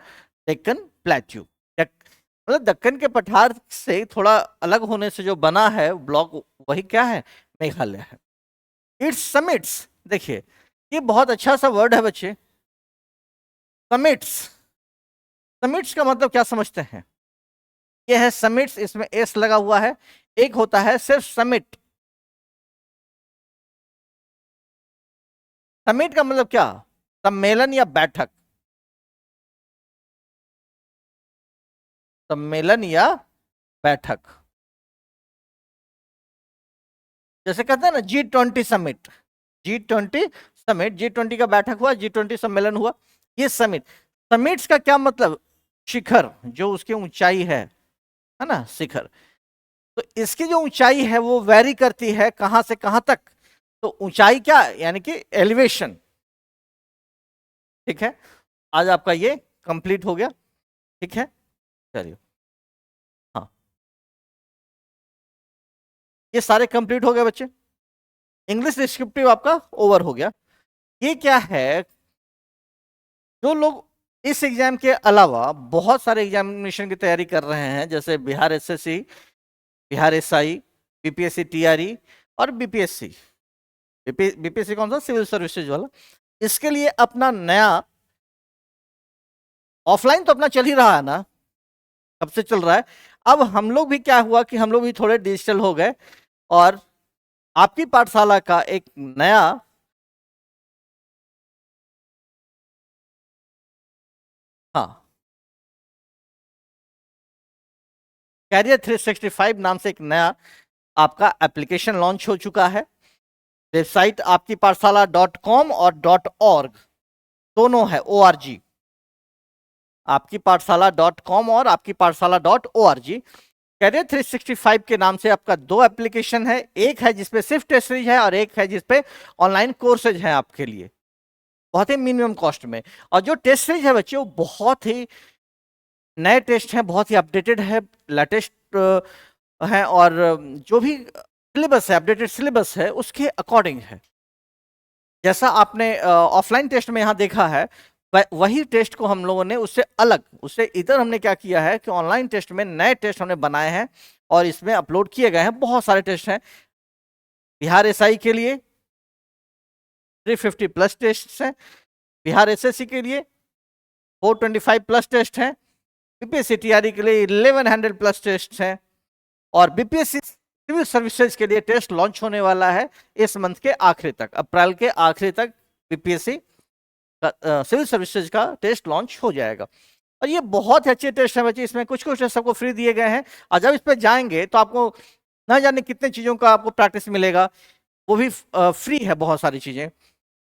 Deccan plateau, मतलब दक्कन के पठार से थोड़ा अलग होने से जो बना है ब्लॉक, वही क्या है? मेघालय है। इट्स समिट्स, देखिए ये बहुत अच्छा सा वर्ड है बच्चे, समिट्स। समिट्स का मतलब क्या समझते हैं? ये है समिट्स, इसमें एस लगा हुआ है। एक होता है सिर्फ समिट। समिट का मतलब क्या? सम्मेलन या बैठक। सम्मेलन या बैठक। जैसे कहते हैं ना G20 summit, G20 summit, G20 का बैठक हुआ, G20 सम्मेलन हुआ, ये समिट। समिट्स का क्या मतलब? शिखर, जो उसकी ऊंचाई है ना, शिखर। तो इसकी जो ऊंचाई है वो वेरी करती है कहां से कहां तक? तो ऊंचाई क्या? यानी कि एलिवेशन, ठीक है। आज आपका ये कंप्लीट हो गया, ठीक है। चलिए, हाँ, ये सारे कंप्लीट हो गए बच्चे। इंग्लिश डिस्क्रिप्टिव आपका ओवर हो गया। ये क्या है? जो लोग इस एग्जाम के अलावा बहुत सारे एग्जामिनेशन की तैयारी कर रहे हैं, जैसे Bihar SSC, Bihar SI, BPSC TRE और बीपीएससी। बीपीएससी कौन सा? सिविल सर्विसेज वाला। इसके लिए अपना नया ऑफलाइन तो अपना चल ही रहा है ना, कब से चल रहा है। अब हम लोग भी क्या हुआ कि हम लोग भी थोड़े डिजिटल हो गए, और आपकी पाठशाला का एक नया हाँ, कैरियर 365 नाम से एक नया आपका एप्लीकेशन लॉन्च हो चुका है। वेबसाइट आपकी पाठशाला .com और .org दोनों है, ORG। आपकी पाठशाला .com और आपकी पाठशाला .org। कैरियर 365 के नाम से आपका 2 एप्लीकेशन है, एक है जिसपे सिर्फ टेस्ट सीरीज है और एक है जिसपे ऑनलाइन कोर्सेज हैं आपके लिए, बहुत ही मिनिमम कॉस्ट में। और जो टेस्ट सीरीज है बच्चे, वो बहुत ही नए टेस्ट हैं, बहुत ही अपडेटेड है, लेटेस्ट है। और जो भी सिलेबस है, अपडेटेड सिलेबस है, उसके अकॉर्डिंग है। जैसा आपने ऑफलाइन टेस्ट में यहाँ देखा है, वही टेस्ट को हम लोगों ने उससे अलग, उससे इधर हमने क्या किया है कि ऑनलाइन टेस्ट में नए टेस्ट हमने बनाए हैं और इसमें अपलोड किए गए हैं। बहुत सारे टेस्ट हैं। बिहार एसआई के लिए 350 प्लस टेस्ट हैं, बिहार एसएससी के लिए 425 प्लस टेस्ट हैं, बीपीएससी टीआरई के लिए 1100 प्लस टेस्ट हैं, और बीपीएससी सिविल सर्विसेज के लिए टेस्ट लॉन्च होने वाला है इस मंथ के आखिरी तक, अप्रैल के आखिरी तक बीपीएससी सिविल सर्विसेज का टेस्ट लॉन्च हो जाएगा। और ये बहुत ही अच्छे टेस्ट हैं बच्चे, इसमें कुछ कुछ टेस्ट सबको फ्री दिए गए हैं, और जब इस पर जाएंगे तो आपको ना जाने कितने चीज़ों का आपको प्रैक्टिस मिलेगा, वो भी फ्री है। बहुत सारी चीज़ें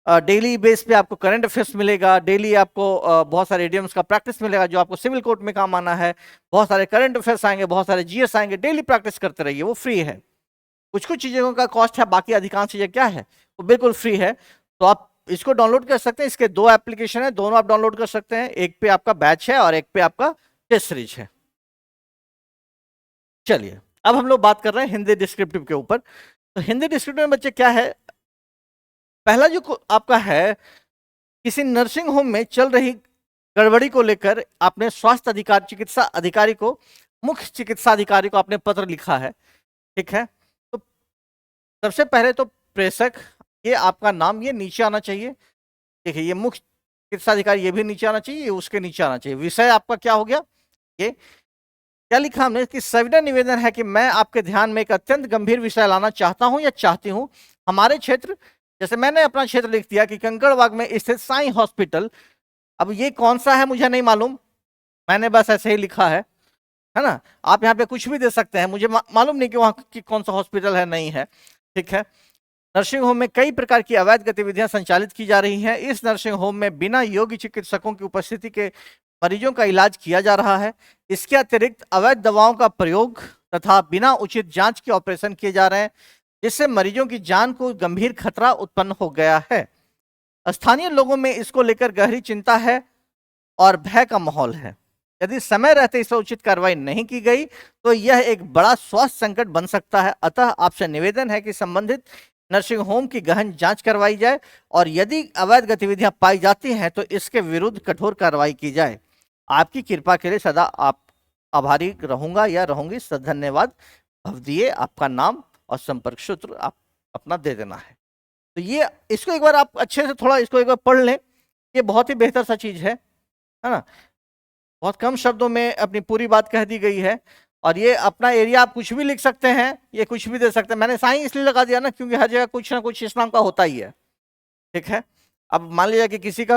डेली बेस पे आपको करंट अफेयर्स मिलेगा, डेली आपको बहुत सारे इडियम्स का प्रैक्टिस मिलेगा जो आपको सिविल कोर्ट में काम आना है, बहुत सारे करंट अफेयर्स आएंगे, बहुत सारे जीएस आएंगे, डेली प्रैक्टिस करते रहिए, वो फ्री है। कुछ कुछ चीज़ों का कॉस्ट है, बाकी अधिकांश चीज़ें क्या है वो बिल्कुल फ्री है। तो आप इसको डाउनलोड कर सकते हैं। इसके 2 एप्लीकेशन है, दोनों आप डाउनलोड कर सकते हैं। एक पे आपका बैच है और एक पे आपका टेस्ट सीरीज है। चलिए अब हम लोग बात कर रहे हैं हिंदी डिस्क्रिप्टिव के ऊपर। तो हिंदी डिस्क्रिप्टिव में बच्चे क्या है, पहला जो आपका है, किसी नर्सिंग होम में चल रही गड़बड़ी को लेकर आपने स्वास्थ्य अधिकारी, चिकित्सा अधिकारी को, मुख्य चिकित्सा अधिकारी को आपने पत्र लिखा है, ठीक है। तो सबसे पहले तो प्रेषक, ये आपका नाम ये नीचे आना चाहिए, देखिए ये मुख्य चिकित्सा अधिकारी, ये भी नीचे आना चाहिए, ये उसके नीचे आना चाहिए। विषय आपका क्या हो गया, ये क्या लिखा हमने कि सविनय निवेदन है कि मैं आपके ध्यान में एक अत्यंत गंभीर विषय लाना चाहता हूं या चाहती हूं। हमारे क्षेत्र, जैसे मैंने अपना क्षेत्र लिख दिया कि कंकड़बाग में स्थित साई हॉस्पिटल, अब ये कौन सा है मुझे नहीं मालूम, मैंने बस ऐसे ही लिखा है ना। आप यहाँ पे कुछ भी दे सकते हैं, मुझे मालूम नहीं कि वहाँ की कौन सा हॉस्पिटल है, नहीं है, ठीक है। नर्सिंग होम में कई प्रकार की अवैध गतिविधियां संचालित की जा रही हैं। इस नर्सिंग होम में बिना योग्य चिकित्सकों की उपस्थिति के मरीजों का इलाज किया जा रहा है। इसके अतिरिक्त अवैध दवाओं का प्रयोग तथा बिना उचित जांच के ऑपरेशन किए जा रहे हैं, जिससे मरीजों की जान को गंभीर खतरा उत्पन्न हो गया है। स्थानीय लोगों में इसको लेकर गहरी चिंता है और भय का माहौल है। यदि समय रहते इस पर उचित कार्रवाई नहीं की गई तो यह एक बड़ा स्वास्थ्य संकट बन सकता है। अतः आपसे निवेदन है कि संबंधित नर्सिंग होम की गहन जांच करवाई जाए और यदि अवैध गतिविधियां पाई जाती हैं तो इसके विरुद्ध कठोर कार्रवाई की जाए। आपकी कृपा के लिए सदा आप आभारी रहूंगा या रहूंगी। धन्यवाद। भवदीय, आपका नाम और संपर्क सूत्र आप अपना दे देना है। तो ये इसको एक बार आप अच्छे से थोड़ा इसको एक बार पढ़ लें, ये बहुत ही बेहतर सा चीज है ना। बहुत कम शब्दों में अपनी पूरी बात कह दी गई है। और ये अपना एरिया आप कुछ भी लिख सकते हैं, ये कुछ भी दे सकते हैं। मैंने साईं इसलिए लगा दिया ना क्योंकि हर जगह कुछ ना कुछ इस नाम का होता ही है, ठीक है। अब मान लीजिए कि किसी का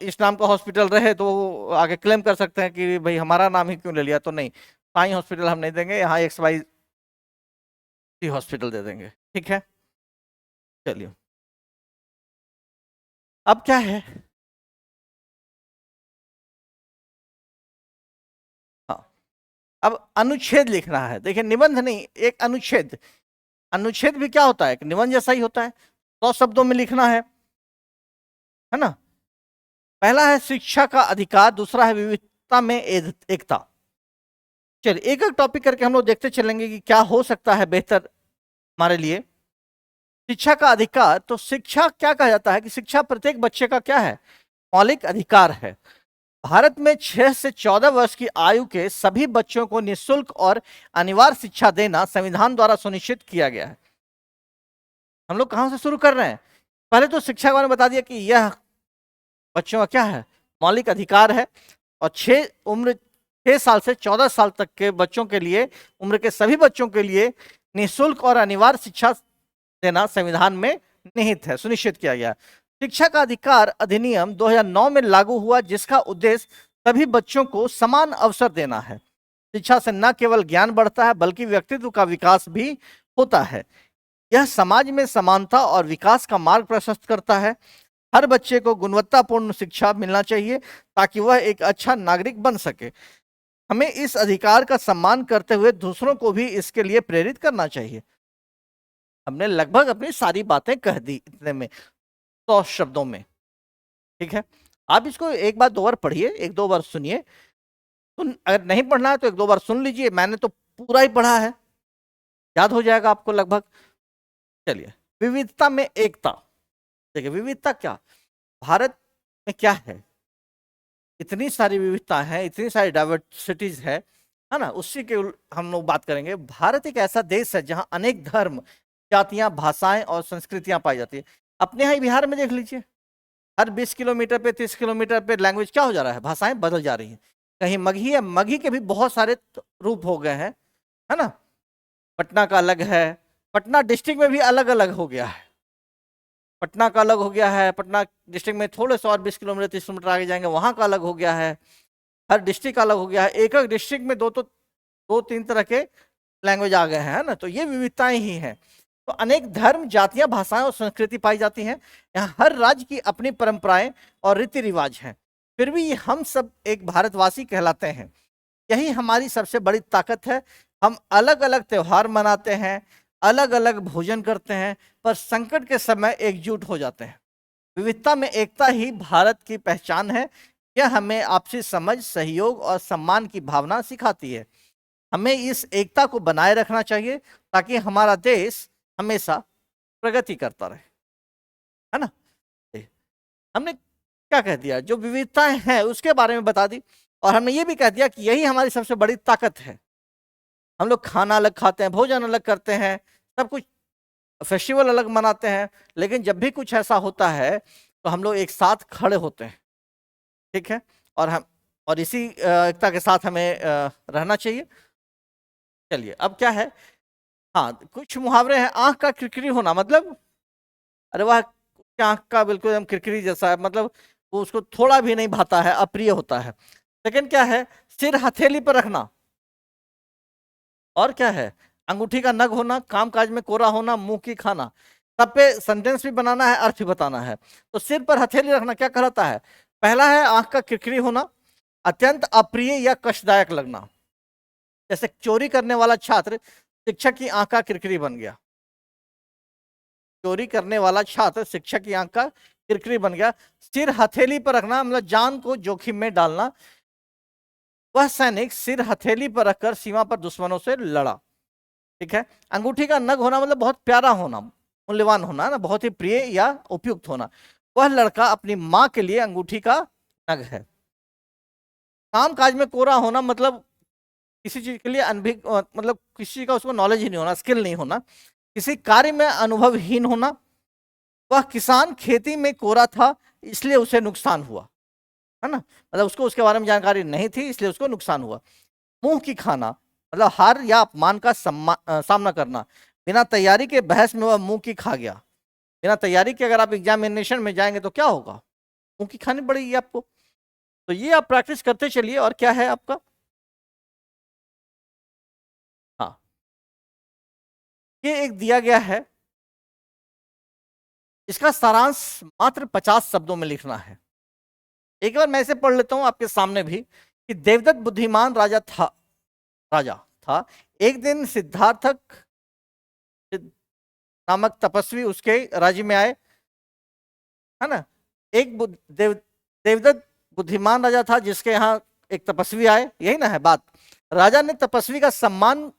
इस नाम का हॉस्पिटल रहे तो आगे क्लेम कर सकते हैं कि भाई हमारा नाम ही क्यों ले लिया, तो नहीं, साईं हॉस्पिटल हम नहीं देंगे, यहाँ XYZ हॉस्पिटल दे देंगे, ठीक है। चलिए अब क्या है, हाँ, अब अनुच्छेद लिखना है। देखिए निबंध नहीं, एक अनुच्छेद। अनुच्छेद भी क्या होता है, निबंध जैसा ही होता है, 100 शब्दों में लिखना है ना। पहला है शिक्षा का अधिकार, दूसरा है विविधता में एकता। चलिए एक एक टॉपिक करके हम लोग देखते चलेंगे कि क्या हो सकता है बेहतर हमारे लिए। शिक्षा का अधिकार, तो शिक्षा क्या कहा जाता है कि शिक्षा प्रत्येक बच्चे का क्या है, मौलिक अधिकार है। भारत में 6 से 14 वर्ष की आयु के सभी बच्चों को निःशुल्क और अनिवार्य शिक्षा देना संविधान द्वारा सुनिश्चित किया गया है। हम लोग कहां से शुरू कर रहे हैं, पहले तो शिक्षा के बारे में बता दिया कि यह बच्चों का क्या है, मौलिक अधिकार है। और 6 साल से 14 साल तक के बच्चों के लिए, उम्र के सभी बच्चों के लिए निःशुल्क और अनिवार्य शिक्षा देना संविधान में निहित है, सुनिश्चित किया गया। शिक्षा का अधिकार अधिनियम 2009 में लागू हुआ, जिसका उद्देश्य सभी बच्चों को समान अवसर देना है। शिक्षा से न केवल ज्ञान बढ़ता है बल्कि व्यक्तित्व का विकास भी होता है। यह समाज में समानता और विकास का मार्ग प्रशस्त करता है। हर बच्चे को गुणवत्तापूर्ण शिक्षा मिलना चाहिए ताकि वह एक अच्छा नागरिक बन सके। हमें इस अधिकार का सम्मान करते हुए दूसरों को भी इसके लिए प्रेरित करना चाहिए। हमने लगभग अपनी सारी बातें कह दी इतने में, 100 शब्दों में, ठीक है। आप इसको एक बार 2 बार पढ़िए, 1-2 बार सुनिए। अगर नहीं पढ़ना है तो 1-2 बार सुन लीजिए, मैंने तो पूरा ही पढ़ा है, याद हो जाएगा आपको लगभग। चलिए, विविधता में एकता। देखिए विविधता क्या, भारत में क्या है, इतनी सारी विविधता है, इतनी सारी डाइवर्सिटीज है ना। उसी के हम लोग बात करेंगे। भारत एक ऐसा देश है जहां अनेक धर्म, जातियां, भाषाएं और संस्कृतियां पाई जाती है। अपने यहाँ बिहार में देख लीजिए, हर 20 किलोमीटर पे, 30 किलोमीटर पे लैंग्वेज क्या हो जा रहा है, भाषाएं बदल जा रही हैं। कहीं मगही है, मगही के भी बहुत सारे रूप हो गए हैं, है ना। पटना का अलग है, पटना डिस्ट्रिक्ट में भी अलग अलग हो गया है। पटना का अलग हो गया है, पटना डिस्ट्रिक्ट में थोड़े से और 20 किलोमीटर 30 किलोमीटर आगे जाएंगे वहां का अलग हो गया है। हर डिस्ट्रिक्ट अलग हो गया है, एक एक डिस्ट्रिक्ट में दो तीन तरह के लैंग्वेज आ गए हैं, है ना। तो ये विविधताएं ही हैं। तो अनेक धर्म, जातियां, भाषाएं और संस्कृति पाई जाती हैं। यहाँ हर राज्य की अपनी परंपराएं और रीति रिवाज हैं, फिर भी हम सब एक भारतवासी कहलाते हैं। यही हमारी सबसे बड़ी ताकत है। हम अलग अलग त्योहार मनाते हैं, अलग अलग भोजन करते हैं, पर संकट के समय एकजुट हो जाते हैं। विविधता में एकता ही भारत की पहचान है। यह हमें आपसी समझ, सहयोग और सम्मान की भावना सिखाती है। हमें इस एकता को बनाए रखना चाहिए ताकि हमारा देश हमेशा प्रगति करता रहे, है ना। हमने क्या कह दिया, जो विविधताएं हैं उसके बारे में बता दी, और हमने ये भी कह दिया कि यही हमारी सबसे बड़ी ताकत है। हम लोग खाना अलग खाते हैं, भोजन अलग करते हैं, सब कुछ फेस्टिवल अलग मनाते हैं, लेकिन जब भी कुछ ऐसा होता है तो हम लोग एक साथ खड़े होते हैं, ठीक है। और इसी एकता के साथ हमें रहना चाहिए। चलिए, अब क्या है, हाँ कुछ मुहावरे हैं। आंख का किरकिरी होना, मतलब अरे वाह, आंख का बिल्कुल एकदम किरकिरी जैसा है, मतलब वो उसको थोड़ा भी नहीं भाता है, अप्रिय होता है। सेकंड क्या है, सिर हथेली पर रखना। और क्या है, अंगूठी का नग होना, कामकाज में कोरा होना, मुंह की खाना। सब पे सेंटेंस भी बनाना है, अर्थ भी बताना है। तो सिर पर हथेली रखना क्या कहलाता है। पहला है आंख का किरकिरी होना, अत्यंत अप्रिय या कष्टदायक लगना। जैसे चोरी करने वाला छात्र शिक्षक की आंख का किरकिरी बन गया। चोरी करने वाला छात्र शिक्षक की आंख का किरकिरी बन गया। सिर हथेली पर रखना मतलब जान को जोखिम में डालना। वह सैनिक सिर हथेली पर रखकर सीमा पर दुश्मनों से लड़ा, ठीक है। अंगूठी का नग होना मतलब बहुत प्यारा होना, मूल्यवान होना ना, बहुत ही प्रिय या उपयुक्त होना। वह लड़का अपनी मां के लिए अंगूठी का नग है। काम काज में कोरा होना मतलब किसी चीज के लिए अनभिज्ञ, मतलब किसी का उसको नॉलेज ही नहीं होना, स्किल नहीं होना, किसी कार्य में अनुभवहीन होना। वह किसान खेती में कोरा था इसलिए उसे नुकसान हुआ, है ना, मतलब उसको उसके बारे में जानकारी नहीं थी इसलिए उसको नुकसान हुआ। मुंह की खाना मतलब हार या अपमान का सामना करना। बिना तैयारी के बहस में वह मुंह की खा गया। बिना तैयारी के अगर आप एग्जामिनेशन में जाएंगे तो क्या होगा, मुंह की खानी पड़ेगी आपको। तो ये आप प्रैक्टिस करते चलिए। और क्या है आपका, हाँ ये एक दिया गया है, इसका सारांश मात्र 50 शब्दों में लिखना है। एक बार मैं इसे पढ़ लेता हूं आपके सामने भी, कि देवदत्त बुद्धिमान राजा था। एक दिन सिद्धार्थक नामक तपस्वी उसके राज्य में आए, है ना। एक देवदत्त बुद्धिमान राजा था जिसके यहाँ एक तपस्वी आए, यही ना है बात। राजा ने तपस्वी का सम्मान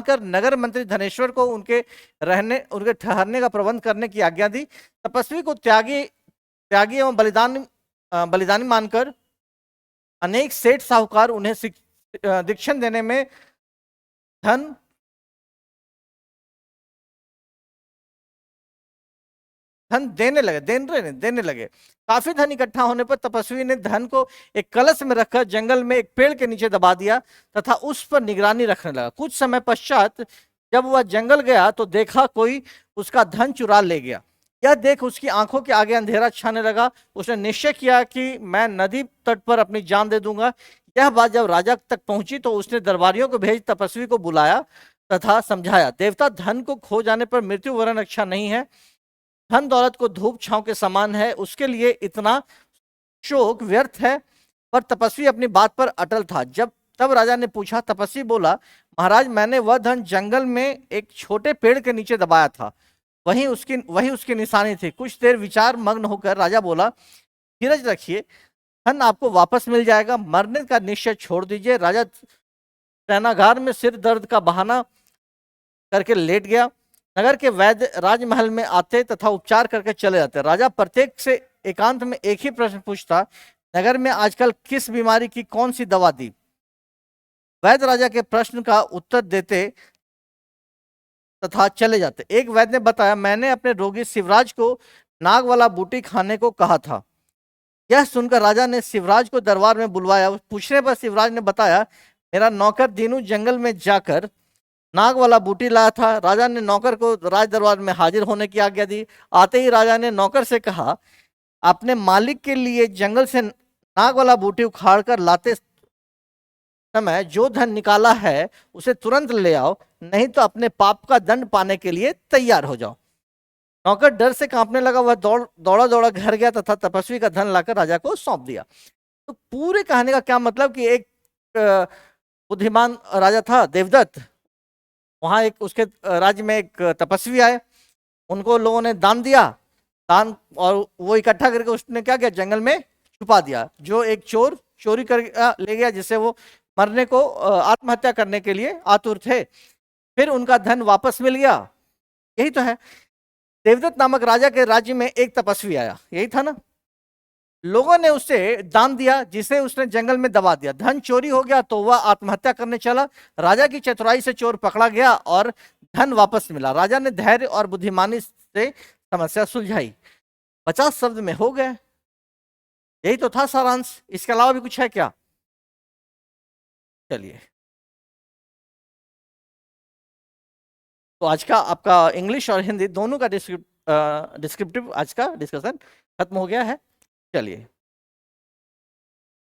कर नगर मंत्री धनेश्वर को उनके ठहरने का प्रबंध करने की आज्ञा दी। तपस्वी को त्यागी एवं बलिदानी मानकर अनेक सेठ साहूकार उन्हें दीक्षण देने में धन देने लगे। काफी धन इकट्ठा होने पर तपस्वी ने धन को एक कलश में रखकर जंगल में एक पेड़ के नीचे दबा दिया तथा उस पर निगरानी रखने लगा। कुछ समय पश्चात जब वह जंगल गया तो देखा कोई उसका धन चुरा ले गया। यह देख उसकी आंखों के आगे अंधेरा छाने लगा। उसने निश्चय किया कि मैं नदी तट पर अपनी जान दे दूंगा। यह बात जब राजा तक पहुंची तो उसने दरबारियों को भेज तपस्वी को बुलाया तथा समझाया, देवता, धन को खो जाने पर मृत्यु वरण अच्छा नहीं है। धन दौलत को धूप छांव के समान है, उसके लिए इतना शोक व्यर्थ है। पर तपस्वी अपनी बात पर अटल था। तब राजा ने पूछा, तपस्वी बोला, महाराज, मैंने वह धन जंगल में एक छोटे पेड़ के नीचे दबाया था, वही उसकी निशानी थी। कुछ देर विचार मग्न होकर राजा बोला, धीरज रखिए, धन आपको वापस मिल जाएगा, मरने का निश्चय छोड़ दीजिए। राजा सेनागार में सिर दर्द का बहाना करके लेट गया। नगर के वैद्य राजमहल में आते तथा उपचार करके चले जाते। राजा प्रत्येक से एकांत में एक ही प्रश्न पूछता, नगर में आजकल किस बीमारी की कौन सी दवा दी? वैद्य राजा के प्रश्न का उत्तर देते तथा चले जाते। एक वैद्य ने बताया, मैंने अपने रोगी शिवराज को नाग वाला बूटी खाने को कहा था। यह सुनकर राजा ने शिवराज को दरबार में बुलवाया। पूछने पर शिवराज ने बताया, मेरा नौकर दीनू जंगल में जाकर नाग वाला बूटी लाया था। राजा ने नौकर को राज दरबार में हाजिर होने की आज्ञा दी। आते ही राजा ने नौकर से कहा, अपने मालिक के लिए जंगल से नाग वाला बूटी उखाड़ कर लाते समय जो धन निकाला है उसे तुरंत ले आओ, नहीं तो अपने पाप का दंड पाने के लिए तैयार हो जाओ। नौकर डर से कांपने लगा। वह दौड़ा दौड़ा घर गया तथा तपस्वी का धन लाकर राजा को सौंप दिया। तो पूरे कहानी का क्या मतलब कि एक बुद्धिमान राजा था देवदत्त, वहां एक उसके राज्य में एक तपस्वी आए, उनको लोगों ने दान दिया, दान, और वो इकट्ठा करके उसने क्या किया, जंगल में छुपा दिया। जो एक चोर चोरी कर ले गया, जिससे वो मरने को आत्महत्या करने के लिए आतुर थे, फिर उनका धन वापस मिल गया। यही तो है। देवदत्त नामक राजा के राज्य में एक तपस्वी आया, यही था ना। लोगों ने उसे दान दिया, जिसे उसने जंगल में दबा दिया। धन चोरी हो गया तो वह आत्महत्या करने चला। राजा की चतुराई से चोर पकड़ा गया और धन वापस मिला। राजा ने धैर्य और बुद्धिमानी से समस्या सुलझाई। 50 शब्द में हो गए। यही तो था सारांश। इसके अलावा भी कुछ है क्या? चलिए, तो आज का आपका इंग्लिश और हिंदी दोनों का डिस्क्रिप्टिव आज का डिस्कशन खत्म हो गया है। चलिए।